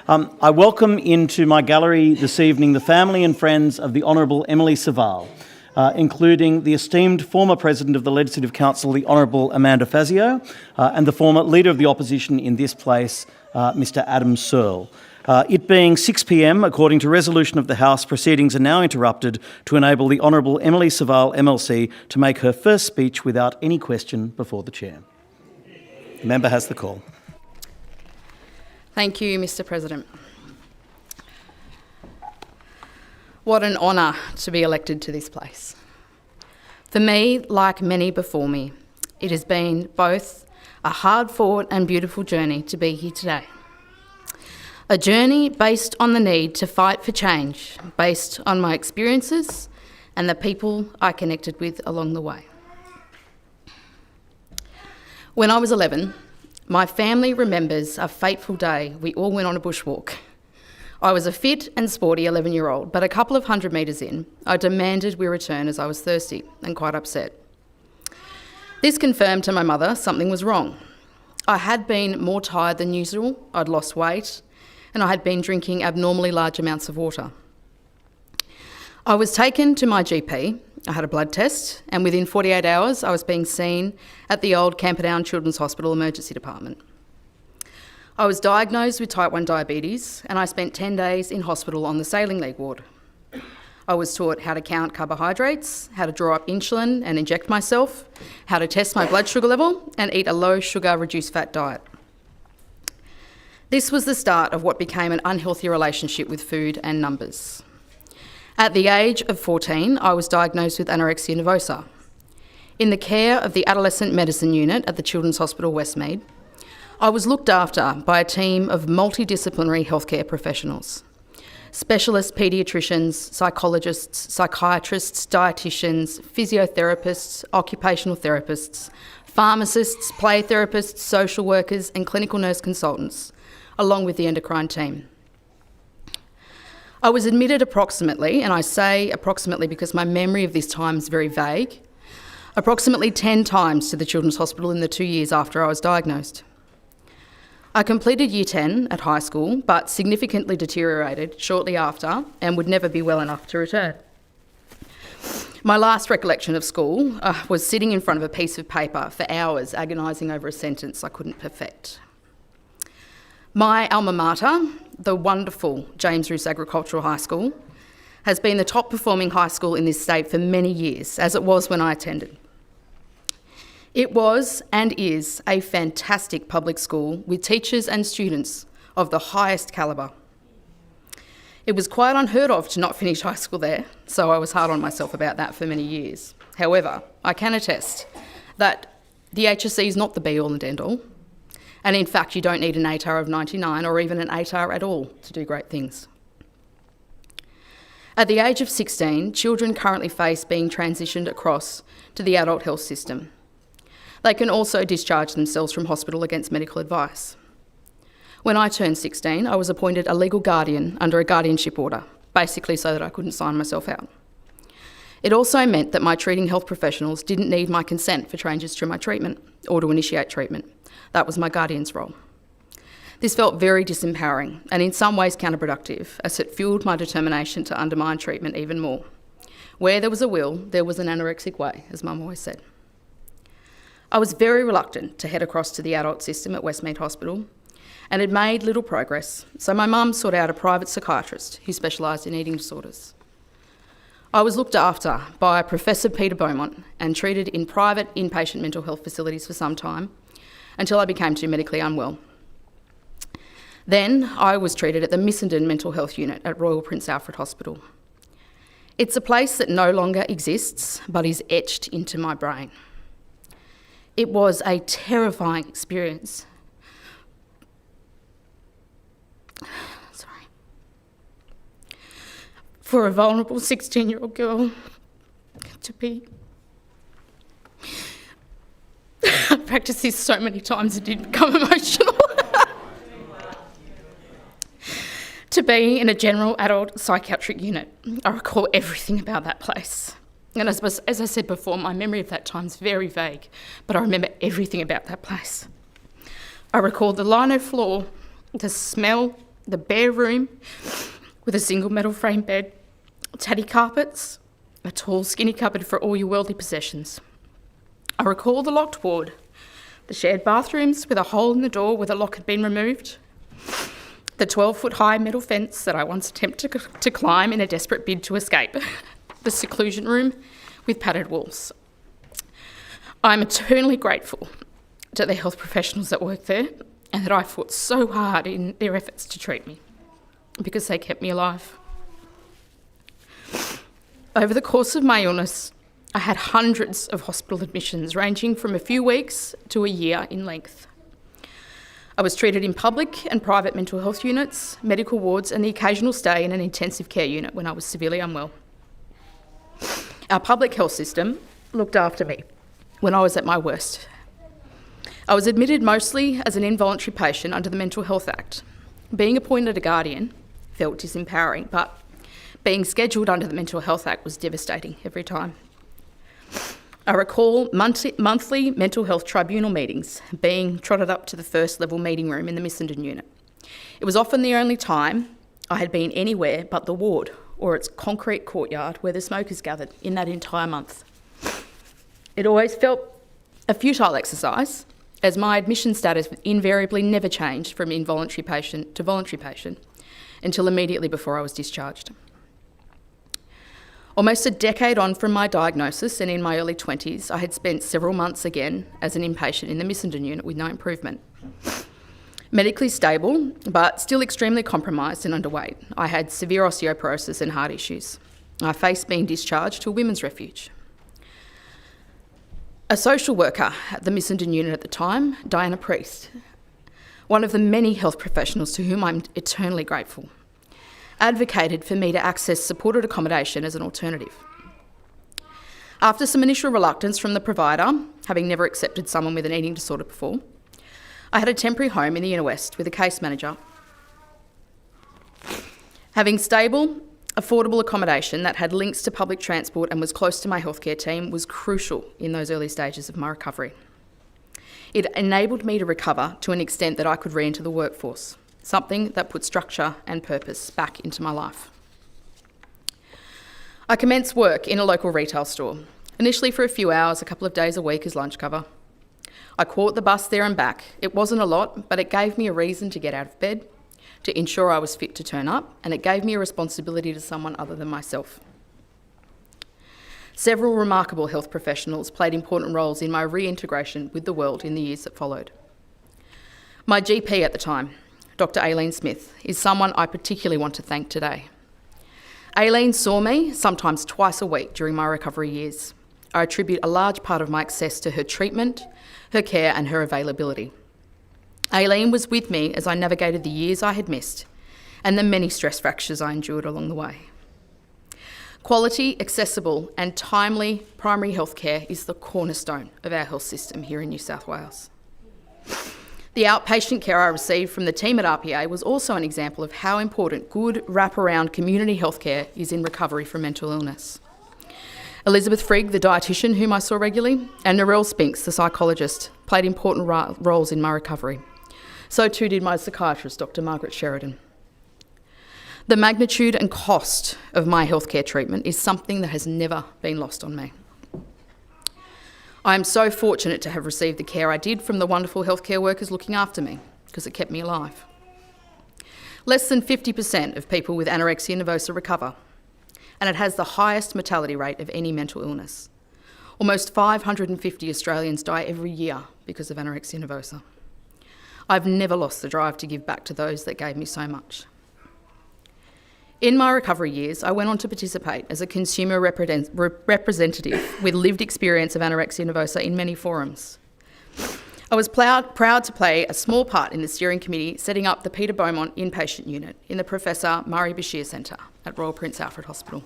I welcome into my gallery this evening the family and friends of the Honourable Emily Suvaal, including the esteemed former President of the Legislative Council, the Honourable Amanda Fazio, and the former Leader of the Opposition in this place, Mr Adam Searle. It being 6 p.m, according to resolution of the House, proceedings are now interrupted to enable the Honourable Emily Suvaal MLC to make her first speech without any question before the Chair. The member has the call. Thank you, Mr President. What an honour to be elected to this place. For me, like many before me, it has been both a hard-fought and beautiful journey to be here today. A journey based on the need to fight for change, based on my experiences and the people I connected with along the way. When I was 11, my family remembers a fateful day we all went on a bushwalk. I was a fit and sporty 11-year-old, but a couple of 100 metres in, I demanded we return as I was thirsty and quite upset. This confirmed to my mother something was wrong. I had been more tired than usual, I'd lost weight, and I had been drinking abnormally large amounts of water. I was taken to my GP, I had a blood test, and within 48 hours I was being seen at the old Camperdown Children's Hospital Emergency Department. I was diagnosed with type 1 diabetes and I spent 10 days in hospital on the sailing leg ward. I was taught how to count carbohydrates, how to draw up insulin and inject myself, how to test my blood sugar level and eat a low sugar reduced fat diet. This was the start of what became an unhealthy relationship with food and numbers. At the age of 14, I was diagnosed with anorexia nervosa. In the care of the Adolescent Medicine Unit at the Children's Hospital Westmead, I was looked after by a team of multidisciplinary healthcare professionals. Specialist paediatricians, psychologists, psychiatrists, dietitians, physiotherapists, occupational therapists, pharmacists, play therapists, social workers and clinical nurse consultants, along with the endocrine team. I was admitted approximately, and I say approximately because my memory of this time is very vague, approximately 10 times to the Children's Hospital in the 2 years after I was diagnosed. I completed Year 10 at high school, but significantly deteriorated shortly after and would never be well enough to return. My last recollection of school was sitting in front of a piece of paper for hours, agonising over a sentence I couldn't perfect. My alma mater, the wonderful James Roos Agricultural High School, has been the top performing high school in this state for many years, as it was when I attended. It was and is a fantastic public school with teachers and students of the highest calibre. It was quite unheard of to not finish high school there, so I was hard on myself about that for many years. However, I can attest that the HSC is not the be-all and end-all, and in fact you don't need an ATAR of 99 or even an ATAR at all to do great things. At the age of 16, children currently face being transitioned across to the adult health system. They can also discharge themselves from hospital against medical advice. When I turned 16, I was appointed a legal guardian under a guardianship order, basically so that I couldn't sign myself out. It also meant that my treating health professionals didn't need my consent for changes to my treatment or to initiate treatment. That was my guardian's role. This felt very disempowering and in some ways counterproductive, as it fuelled my determination to undermine treatment even more. Where there was a will, there was an anorexic way, as Mum always said. I was very reluctant to head across to the adult system at Westmead Hospital and had made little progress, so my mum sought out a private psychiatrist who specialised in eating disorders. I was looked after by Professor Peter Beaumont and treated in private inpatient mental health facilities for some time until I became too medically unwell. Then I was treated at the Missenden Mental Health Unit at Royal Prince Alfred Hospital. It's a place that no longer exists but is etched into my brain. It was a terrifying experience. For a vulnerable 16-year-old girl to be... I've practiced this so many times it did become emotional. To be in a general adult psychiatric unit. I recall everything about that place. And as I said before, my memory of that time is very vague, but I remember everything about that place. I recall the lino floor, the smell the bare room with a single metal frame bed, tatty carpets, a tall skinny cupboard for all your worldly possessions. I recall the locked ward, the shared bathrooms with a hole in the door where the lock had been removed, the 12-foot-high metal fence that I once attempted to climb in a desperate bid to escape, the seclusion room with padded walls. I'm eternally grateful to the health professionals that work there and that I fought so hard in their efforts to treat me because they kept me alive. Over the course of my illness, I had hundreds of hospital admissions ranging from a few weeks to a year in length. I was treated in public and private mental health units, medical wards and the occasional stay in an intensive care unit when I was severely unwell. Our public health system looked after me when I was at my worst. I was admitted mostly as an involuntary patient under the Mental Health Act. Being appointed a guardian felt disempowering, but being scheduled under the Mental Health Act was devastating every time. I recall monthly mental health tribunal meetings being trotted up to the first level meeting room in the Missenden unit. It was often the only time I had been anywhere but the ward or its concrete courtyard where the smokers gathered in that entire month. It always felt a futile exercise, as my admission status invariably never changed from involuntary patient to voluntary patient until immediately before I was discharged. Almost a decade on from my diagnosis and in my early 20s, I had spent several months again as an inpatient in the Missenden unit with no improvement. Medically stable, but still extremely compromised and underweight. I had severe osteoporosis and heart issues. I faced being discharged to a women's refuge. A social worker at the Missenden unit at the time, Diana Priest, one of the many health professionals to whom I'm eternally grateful, advocated for me to access supported accommodation as an alternative. After some initial reluctance from the provider, having never accepted someone with an eating disorder before, I had a temporary home in the inner west with a case manager. Having stable, affordable accommodation that had links to public transport and was close to my healthcare team was crucial in those early stages of my recovery. It enabled me to recover to an extent that I could re-enter the workforce, something that put structure and purpose back into my life. I commenced work in a local retail store, initially for a few hours, a couple of days a week as lunch cover. I caught the bus there and back. It wasn't a lot, but it gave me a reason to get out of bed, to ensure I was fit to turn up, and it gave me a responsibility to someone other than myself. Several remarkable health professionals played important roles in my reintegration with the world in the years that followed. My GP at the time, Dr. Aileen Smith, is someone I particularly want to thank today. Aileen saw me sometimes twice a week during my recovery years. I attribute a large part of my success to her treatment, her care and her availability. Aileen was with me as I navigated the years I had missed and the many stress fractures I endured along the way. Quality, accessible and timely primary health care is the cornerstone of our health system here in New South Wales. The outpatient care I received from the team at RPA was also an example of how important good wraparound community healthcare is in recovery from mental illness. Elizabeth Frigg, the dietitian whom I saw regularly, and Narelle Spinks, the psychologist, played important roles in my recovery. So too did my psychiatrist, Dr. Margaret Sheridan. The magnitude and cost of my healthcare treatment is something that has never been lost on me. I am so fortunate to have received the care I did from the wonderful healthcare workers looking after me, because it kept me alive. Less than 50% of people with anorexia nervosa recover, and it has the highest mortality rate of any mental illness. Almost 550 Australians die every year because of anorexia nervosa. I've never lost the drive to give back to those that gave me so much. In my recovery years, I went on to participate as a consumer representative with lived experience of anorexia nervosa in many forums. I was proud to play a small part in the steering committee setting up the Peter Beaumont inpatient unit in the Professor Murray Bashir Centre at Royal Prince Alfred Hospital.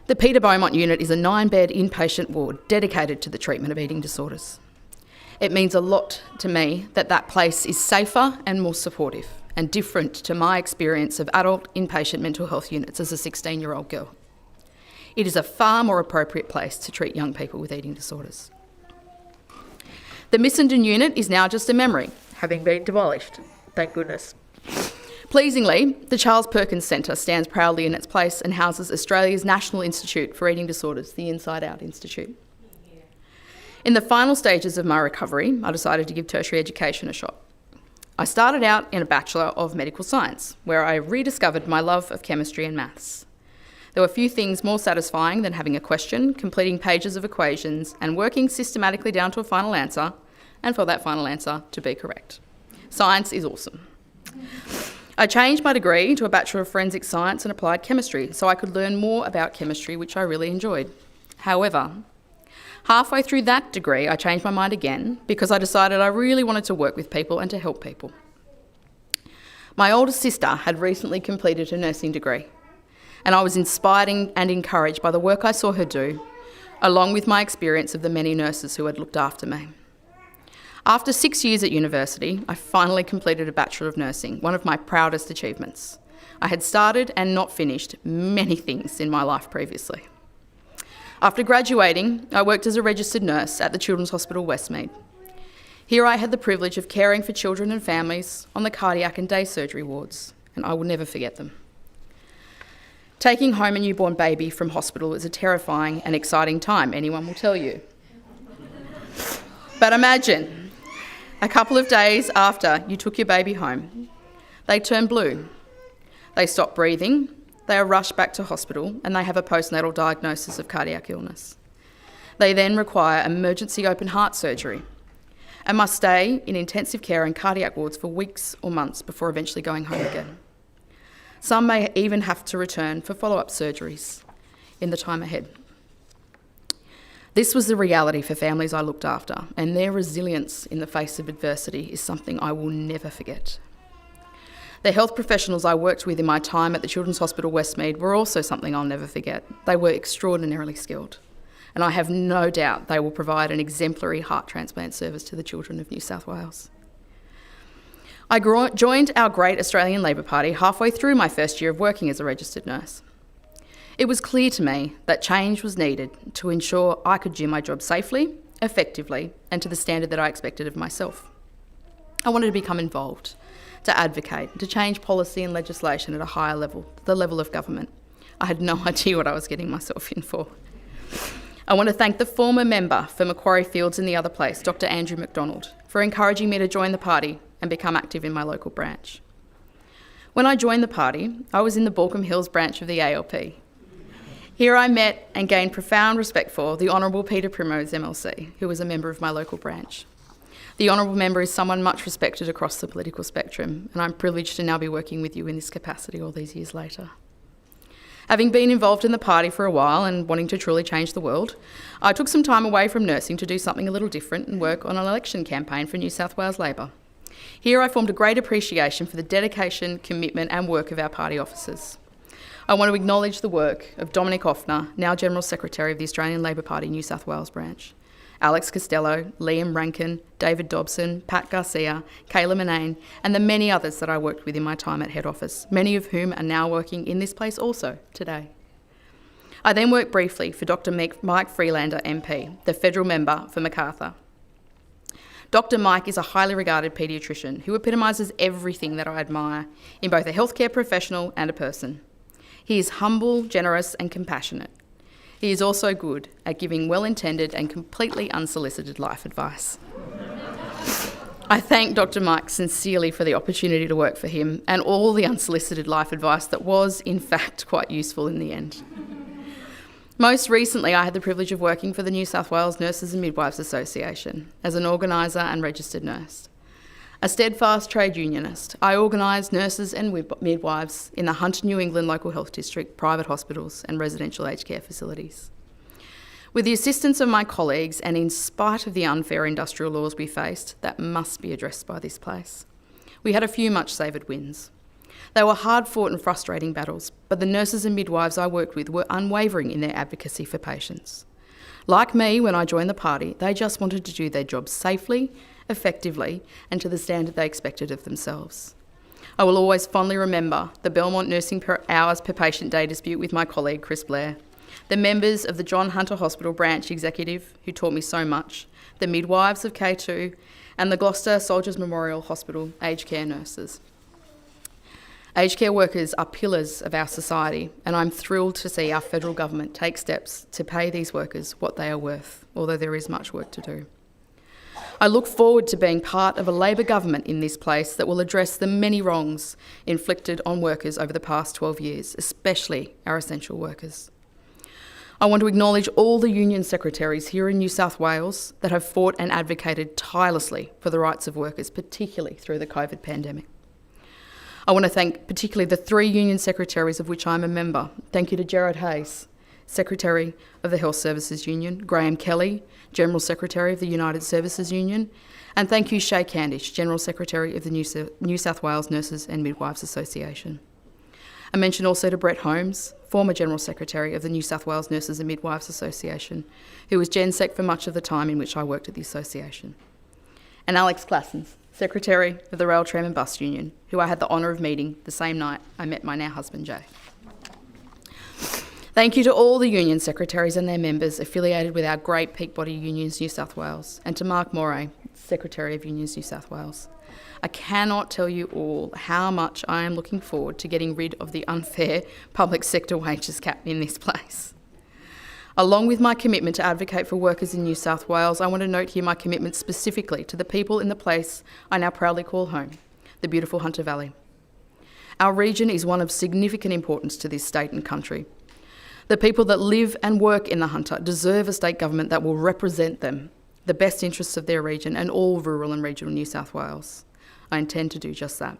The Peter Beaumont unit is a 9-bed inpatient ward dedicated to the treatment of eating disorders. It means a lot to me that that place is safer and more supportive and different to my experience of adult inpatient mental health units as a 16-year-old girl. It is a far more appropriate place to treat young people with eating disorders. The Missenden unit is now just a memory, having been demolished. Thank goodness. Pleasingly, the Charles Perkins Centre stands proudly in its place and houses Australia's National Institute for Eating Disorders, the Inside Out Institute. In the final stages of my recovery, I decided to give tertiary education a shot. I started out in a Bachelor of Medical Science, where I rediscovered my love of chemistry and maths. There were few things more satisfying than having a question, completing pages of equations, and working systematically down to a final answer, and for that final answer to be correct. Science is awesome. I changed my degree to a Bachelor of Forensic Science and Applied Chemistry so I could learn more about chemistry, which I really enjoyed. However, halfway through that degree, I changed my mind again because I decided I really wanted to work with people and to help people. My older sister had recently completed her nursing degree, and I was inspired and encouraged by the work I saw her do, along with my experience of the many nurses who had looked after me. After 6 years at university, I finally completed a Bachelor of Nursing, one of my proudest achievements. I had started and not finished many things in my life previously. After graduating, I worked as a registered nurse at the Children's Hospital Westmead. Here I had the privilege of caring for children and families on the cardiac and day surgery wards, and I will never forget them. Taking home a newborn baby from hospital is a terrifying and exciting time, anyone will tell you. But imagine, a couple of days after you took your baby home, they turn blue. They stop breathing, they are rushed back to hospital, and they have a postnatal diagnosis of cardiac illness. They then require emergency open heart surgery and must stay in intensive care and cardiac wards for weeks or months before eventually going home again. Some may even have to return for follow-up surgeries in the time ahead. This was the reality for families I looked after, and their resilience in the face of adversity is something I will never forget. The health professionals I worked with in my time at the Children's Hospital Westmead were also something I'll never forget. They were extraordinarily skilled, and I have no doubt they will provide an exemplary heart transplant service to the children of New South Wales. I joined our great Australian Labor Party halfway through my first year of working as a registered nurse. It was clear to me that change was needed to ensure I could do my job safely, effectively, and to the standard that I expected of myself. I wanted to become involved, to advocate, to change policy and legislation at a higher level, the level of government. I had no idea what I was getting myself in for. I want to thank the former member for Macquarie Fields and the other place, Dr. Andrew McDonald, for encouraging me to join the party and become active in my local branch. When I joined the party, I was in the Baulkham Hills branch of the ALP. Here I met and gained profound respect for the Honourable Peter Primrose MLC, who was a member of my local branch. The Honourable member is someone much respected across the political spectrum, and I'm privileged to now be working with you in this capacity all these years later. Having been involved in the party for a while and wanting to truly change the world, I took some time away from nursing to do something a little different and work on an election campaign for New South Wales Labor. Here I formed a great appreciation for the dedication, commitment and work of our party officers. I want to acknowledge the work of Dominic Offner, now General Secretary of the Australian Labor Party New South Wales branch, Alex Costello, Liam Rankin, David Dobson, Pat Garcia, Kayla Manane, and the many others that I worked with in my time at head office, many of whom are now working in this place also today. I then worked briefly for Dr. Mike Freelander MP, the federal member for Macarthur. Dr. Mike is a highly regarded paediatrician who epitomises everything that I admire in both a healthcare professional and a person. He is humble, generous and compassionate. He is also good at giving well-intended and completely unsolicited life advice. I thank Dr. Mike sincerely for the opportunity to work for him and all the unsolicited life advice that was, in fact, quite useful in the end. Most recently, I had the privilege of working for the New South Wales Nurses and Midwives Association as an organiser and registered nurse. A steadfast trade unionist, I organised nurses and midwives in the Hunter New England Local Health District, private hospitals and residential aged care facilities. With the assistance of my colleagues and in spite of the unfair industrial laws we faced that must be addressed by this place, we had a few much savoured wins. They were hard-fought and frustrating battles, but the nurses and midwives I worked with were unwavering in their advocacy for patients. Like me, when I joined the party, they just wanted to do their jobs safely, effectively, and to the standard they expected of themselves. I will always fondly remember the Belmont nursing hours per patient day dispute with my colleague Chris Blair, the members of the John Hunter Hospital branch executive who taught me so much, the midwives of K2, and the Gloucester Soldiers Memorial Hospital aged care nurses. Aged care workers are pillars of our society, and I'm thrilled to see our federal government take steps to pay these workers what they are worth, although there is much work to do. I look forward to being part of a Labor government in this place that will address the many wrongs inflicted on workers over the past 12 years, especially our essential workers. I want to acknowledge all the union secretaries here in New South Wales that have fought and advocated tirelessly for the rights of workers, particularly through the COVID pandemic. I want to thank particularly the 3 union secretaries of which I'm a member. Thank you to Gerard Hayes, Secretary of the Health Services Union, Graham Kelly, General Secretary of the United Services Union, and thank you Shay Candish, General Secretary of the New South Wales Nurses and Midwives Association. I mention also to Brett Holmes, former General Secretary of the New South Wales Nurses and Midwives Association, who was GenSec for much of the time in which I worked at the association. And Alex Classens, Secretary of the Rail, Tram and Bus Union, who I had the honour of meeting the same night I met my now husband Jay. Thank you to all the union secretaries and their members affiliated with our great peak body unions New South Wales, and to Mark Moray, Secretary of Unions New South Wales. I cannot tell you all how much I am looking forward to getting rid of the unfair public sector wages cap in this place. Along with my commitment to advocate for workers in New South Wales, I want to note here my commitment specifically to the people in the place I now proudly call home, the beautiful Hunter Valley. Our region is one of significant importance to this state and country. The people that live and work in the Hunter deserve a state government that will represent them, the best interests of their region and all rural and regional New South Wales. I intend to do just that.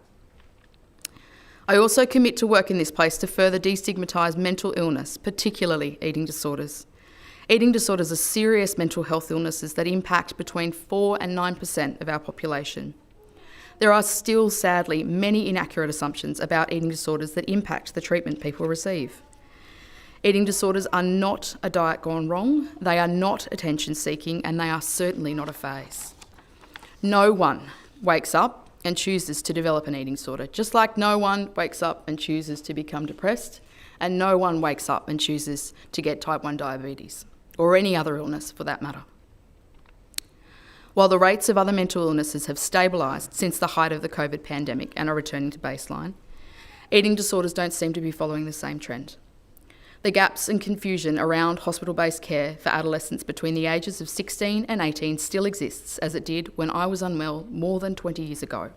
I also commit to work in this place to further destigmatise mental illness, particularly eating disorders. Eating disorders are serious mental health illnesses that impact between 4 and 9% of our population. There are still, sadly, many inaccurate assumptions about eating disorders that impact the treatment people receive. Eating disorders are not a diet gone wrong, they are not attention-seeking, and they are certainly not a phase. No one wakes up and chooses to develop an eating disorder, just like no one wakes up and chooses to become depressed, and no one wakes up and chooses to get type 1 diabetes, or any other illness for that matter. While the rates of other mental illnesses have stabilised since the height of the COVID pandemic and are returning to baseline, eating disorders don't seem to be following the same trend. The gaps and confusion around hospital-based care for adolescents between the ages of 16 and 18 still exists, as it did when I was unwell more than 20 years ago.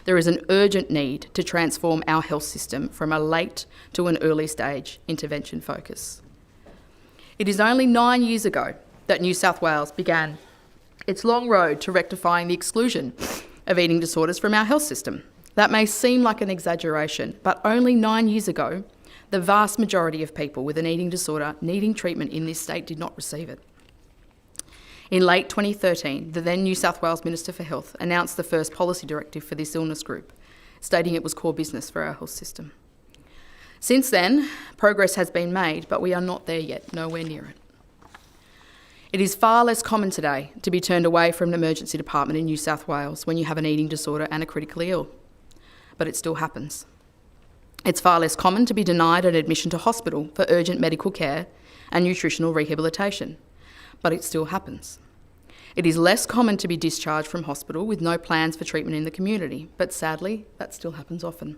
There is an urgent need to transform our health system from a late to an early stage intervention focus. It is only 9 years ago that New South Wales began its long road to rectifying the exclusion of eating disorders from our health system. That may seem like an exaggeration, but only 9 years ago, the vast majority of people with an eating disorder needing treatment in this state did not receive it. In late 2013, the then New South Wales Minister for Health announced the first policy directive for this illness group, stating it was core business for our health system. Since then, progress has been made, but we are not there yet, nowhere near it. It is far less common today to be turned away from an emergency department in New South Wales when you have an eating disorder and are critically ill, but it still happens. It's far less common to be denied an admission to hospital for urgent medical care and nutritional rehabilitation, but it still happens. It is less common to be discharged from hospital with no plans for treatment in the community, but sadly, that still happens often.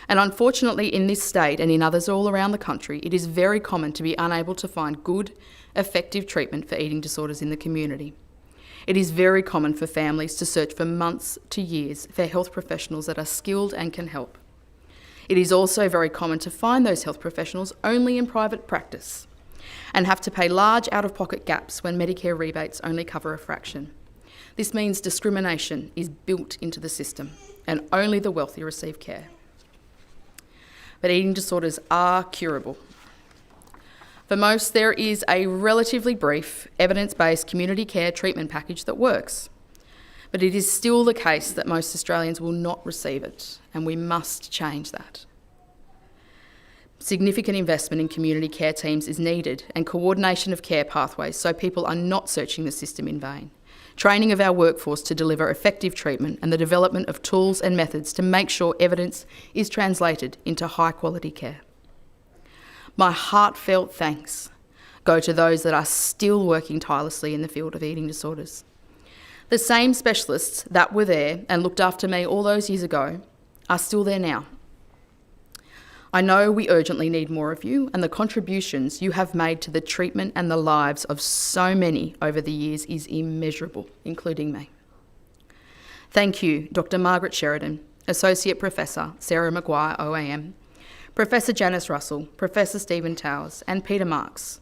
And unfortunately, in this state and in others all around the country, it is very common to be unable to find good, effective treatment for eating disorders in the community. It is very common for families to search for months to years for health professionals that are skilled and can help. It is also very common to find those health professionals only in private practice and have to pay large out-of-pocket gaps when Medicare rebates only cover a fraction. This means discrimination is built into the system and only the wealthy receive care. But eating disorders are curable. For most, there is a relatively brief, evidence-based community care treatment package that works. But it is still the case that most Australians will not receive it, and we must change that. Significant investment in community care teams is needed, and coordination of care pathways so people are not searching the system in vain. Training of our workforce to deliver effective treatment and the development of tools and methods to make sure evidence is translated into high-quality care. My heartfelt thanks go to those that are still working tirelessly in the field of eating disorders. The same specialists that were there and looked after me all those years ago are still there now. I know we urgently need more of you, and the contributions you have made to the treatment and the lives of so many over the years is immeasurable, including me. Thank you, Dr. Margaret Sheridan, Associate Professor Sarah Maguire, OAM, Professor Janice Russell, Professor Stephen Towers, and Peter Marks,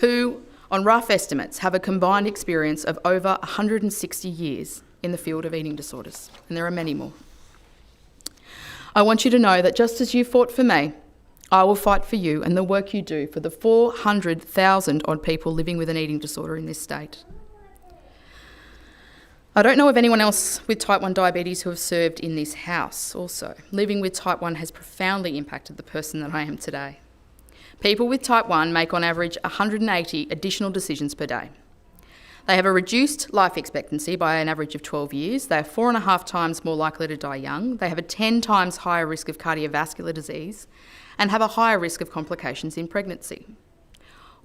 who, on rough estimates, have a combined experience of over 160 years in the field of eating disorders, and there are many more. I want you to know that just as you fought for me, I will fight for you and the work you do for the 400,000 odd people living with an eating disorder in this state. I don't know of anyone else with type 1 diabetes who have served in this House also. Living with type 1 has profoundly impacted the person that I am today. People with type 1 make on average 180 additional decisions per day. They have a reduced life expectancy by an average of 12 years. They are 4.5 times more likely to die young. They have a 10 times higher risk of cardiovascular disease and have a higher risk of complications in pregnancy.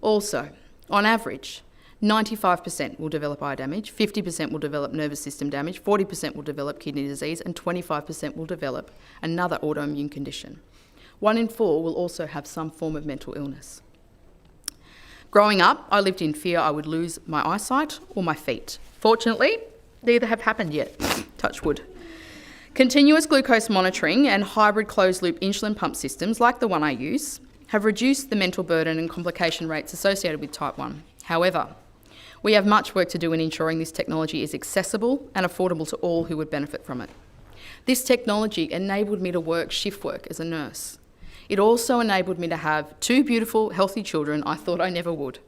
Also, on average, 95% will develop eye damage, 50% will develop nervous system damage, 40% will develop kidney disease, and 25% will develop another autoimmune condition. 1 in 4 will also have some form of mental illness. Growing up, I lived in fear I would lose my eyesight or my feet. Fortunately, neither have happened yet, touch wood. Continuous glucose monitoring and hybrid closed-loop insulin pump systems, like the one I use, have reduced the mental burden and complication rates associated with type 1. However, we have much work to do in ensuring this technology is accessible and affordable to all who would benefit from it. This technology enabled me to work shift work as a nurse. It also enabled me to have 2 beautiful, healthy children I thought I never would.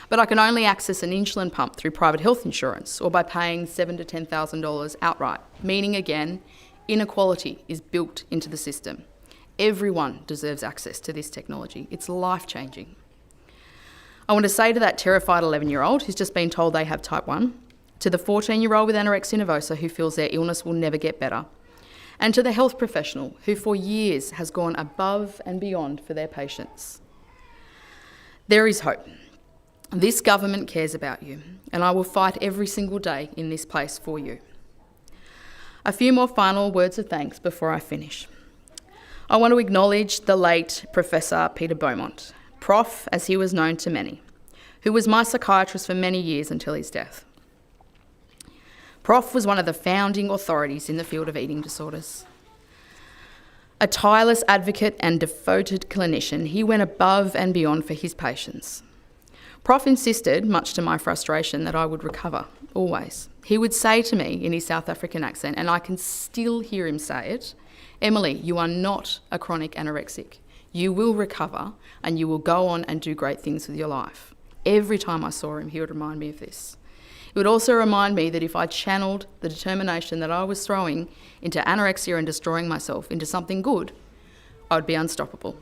But I can only access an insulin pump through private health insurance or by paying $7,000 to $10,000 outright, meaning again, inequality is built into the system. Everyone deserves access to this technology. It's life-changing. I want to say to that terrified 11-year-old who's just been told they have type 1, to the 14-year-old with anorexia nervosa who feels their illness will never get better, and to the health professional who for years has gone above and beyond for their patients. There is hope. This government cares about you, and I will fight every single day in this place for you. A few more final words of thanks before I finish. I want to acknowledge the late Professor Peter Beaumont, Prof as he was known to many, who was my psychiatrist for many years until his death. Prof was one of the founding authorities in the field of eating disorders. A tireless advocate and devoted clinician, he went above and beyond for his patients. Prof insisted, much to my frustration, that I would recover, always. He would say to me in his South African accent, and I can still hear him say it, "Emily, you are not a chronic anorexic. You will recover and you will go on and do great things with your life." Every time I saw him, he would remind me of this. It would also remind me that if I channeled the determination that I was throwing into anorexia and destroying myself into something good, I would be unstoppable.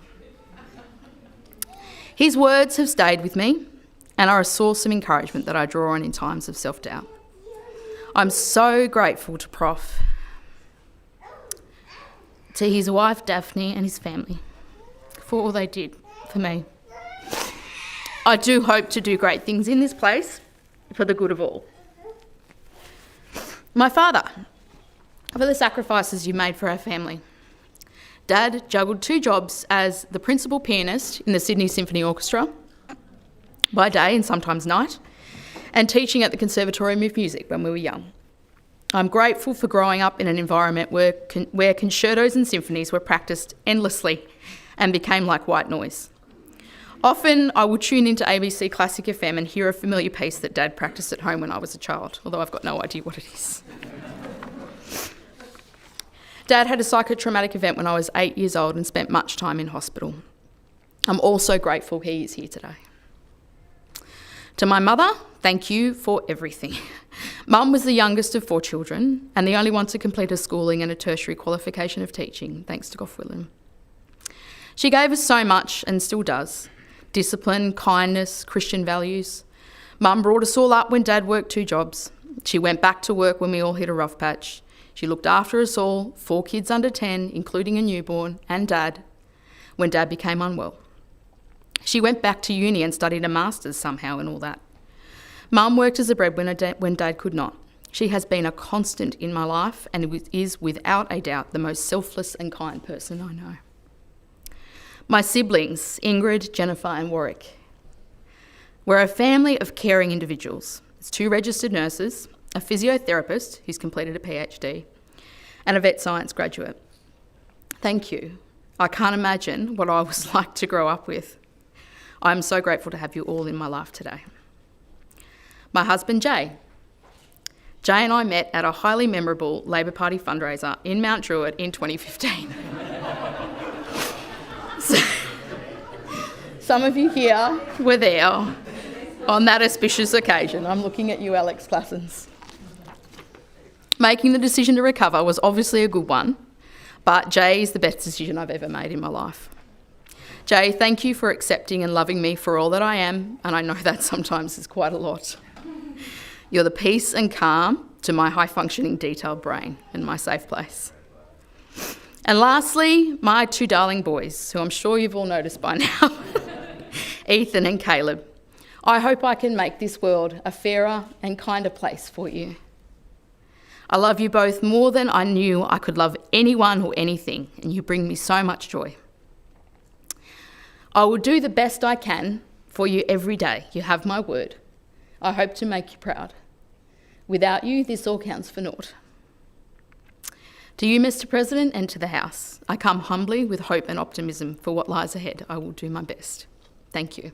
His words have stayed with me and are a source of encouragement that I draw on in times of self-doubt. I'm so grateful to Prof, to his wife Daphne and his family for all they did for me. I do hope to do great things in this place for the good of all. My father, for the sacrifices you made for our family. Dad juggled 2 jobs as the principal pianist in the Sydney Symphony Orchestra by day and sometimes night, and teaching at the Conservatorium of Music when we were young. I'm grateful for growing up in an environment where concertos and symphonies were practiced endlessly and became like white noise. Often I would tune into ABC Classic FM and hear a familiar piece that Dad practiced at home when I was a child, although I've got no idea what it is. Dad had a psychotraumatic event when I was 8 years old and spent much time in hospital. I'm also grateful he is here today. To my mother, thank you for everything. Mum was the youngest of 4 children and the only one to complete her schooling and a tertiary qualification of teaching, thanks to Gough Whillam. She gave us so much and still does. Discipline, kindness, Christian values. Mum brought us all up when Dad worked 2 jobs. She went back to work when we all hit a rough patch. She looked after us all, 4 kids under 10, including a newborn, and Dad, when Dad became unwell. She went back to uni and studied a master's somehow and all that. Mum worked as a breadwinner when Dad could not. She has been a constant in my life and is without a doubt the most selfless and kind person I know. My siblings, Ingrid, Jennifer and Warwick. We're a family of caring individuals. There's 2 registered nurses, a physiotherapist who's completed a PhD, and a vet science graduate. Thank you. I can't imagine what I was like to grow up with. I'm so grateful to have you all in my life today. My husband, Jay. Jay and I met at a highly memorable Labor Party fundraiser in Mount Druitt in 2015. Some of you here were there on that auspicious occasion. I'm looking at you, Alex Classens. Making the decision to recover was obviously a good one, but Jay is the best decision I've ever made in my life. Jay, thank you for accepting and loving me for all that I am, and I know that sometimes is quite a lot. You're the peace and calm to my high-functioning, detailed brain and my safe place. And lastly, my 2 darling boys, who I'm sure you've all noticed by now, Ethan and Caleb. I hope I can make this world a fairer and kinder place for you. I love you both more than I knew I could love anyone or anything, and you bring me so much joy. I will do the best I can for you every day. You have my word. I hope to make you proud. Without you, this all counts for naught. To you, Mr. President, and to the House, I come humbly with hope and optimism for what lies ahead. I will do my best. Thank you.